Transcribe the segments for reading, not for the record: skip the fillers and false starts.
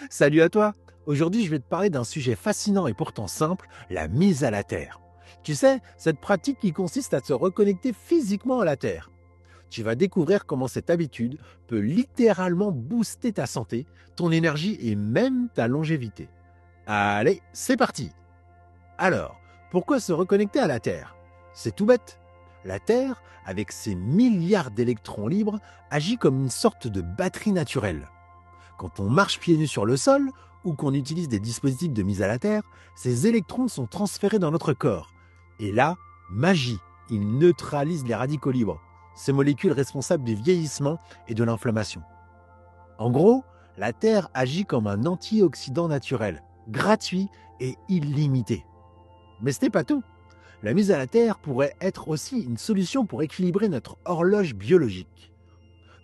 Salut à toi. Aujourd'hui, je vais te parler d'un sujet fascinant et pourtant simple, la mise à la terre. Tu sais, cette pratique qui consiste à se reconnecter physiquement à la terre. Tu vas découvrir comment cette habitude peut littéralement booster ta santé, ton énergie et même ta longévité. Allez, c'est parti. Alors, pourquoi se reconnecter à la terre? C'est tout bête. La terre, avec ses milliards d'électrons libres, agit comme une sorte de batterie naturelle. Quand on marche pieds nus sur le sol ou qu'on utilise des dispositifs de mise à la terre, ces électrons sont transférés dans notre corps. Et là, magie, ils neutralisent les radicaux libres, ces molécules responsables du vieillissement et de l'inflammation. En gros, la terre agit comme un antioxydant naturel, gratuit et illimité. Mais ce n'est pas tout. La mise à la terre pourrait être aussi une solution pour équilibrer notre horloge biologique.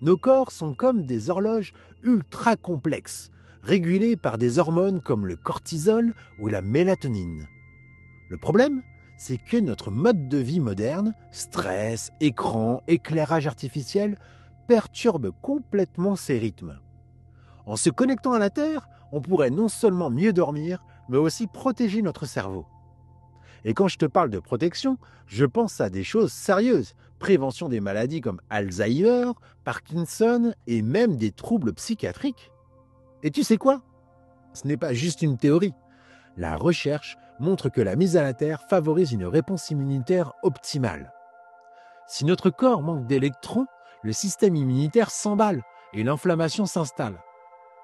Nos corps sont comme des horloges ultra complexes, régulées par des hormones comme le cortisol ou la mélatonine. Le problème, c'est que notre mode de vie moderne, stress, écran, éclairage artificiel, perturbe complètement ces rythmes. En se connectant à la Terre, on pourrait non seulement mieux dormir, mais aussi protéger notre cerveau. Et quand je te parle de protection, je pense à des choses sérieuses. Prévention des maladies comme Alzheimer, Parkinson et même des troubles psychiatriques. Et tu sais quoi? Ce n'est pas juste une théorie. La recherche montre que la mise à la terre favorise une réponse immunitaire optimale. Si notre corps manque d'électrons, le système immunitaire s'emballe et l'inflammation s'installe.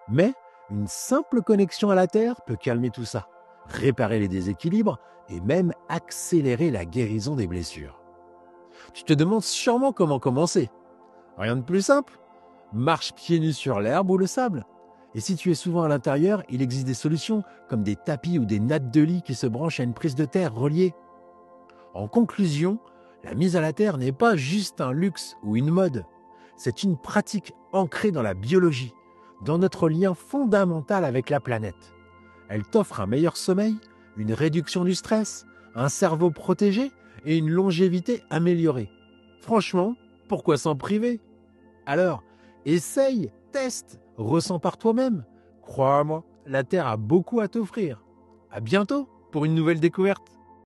Mais une simple connexion à la terre peut calmer tout ça, réparer les déséquilibres et même accélérer la guérison des blessures. Tu te demandes sûrement comment commencer. Rien de plus simple. Marche pieds nus sur l'herbe ou le sable. Et si tu es souvent à l'intérieur, il existe des solutions comme des tapis ou des nattes de lit qui se branchent à une prise de terre reliée. En conclusion, la mise à la terre n'est pas juste un luxe ou une mode. C'est une pratique ancrée dans la biologie, dans notre lien fondamental avec la planète. Elle t'offre un meilleur sommeil, une réduction du stress, un cerveau protégé et une longévité améliorée. Franchement, pourquoi s'en priver? Alors, essaye, teste, ressens par toi-même. Crois-moi, la Terre a beaucoup à t'offrir. À bientôt pour une nouvelle découverte.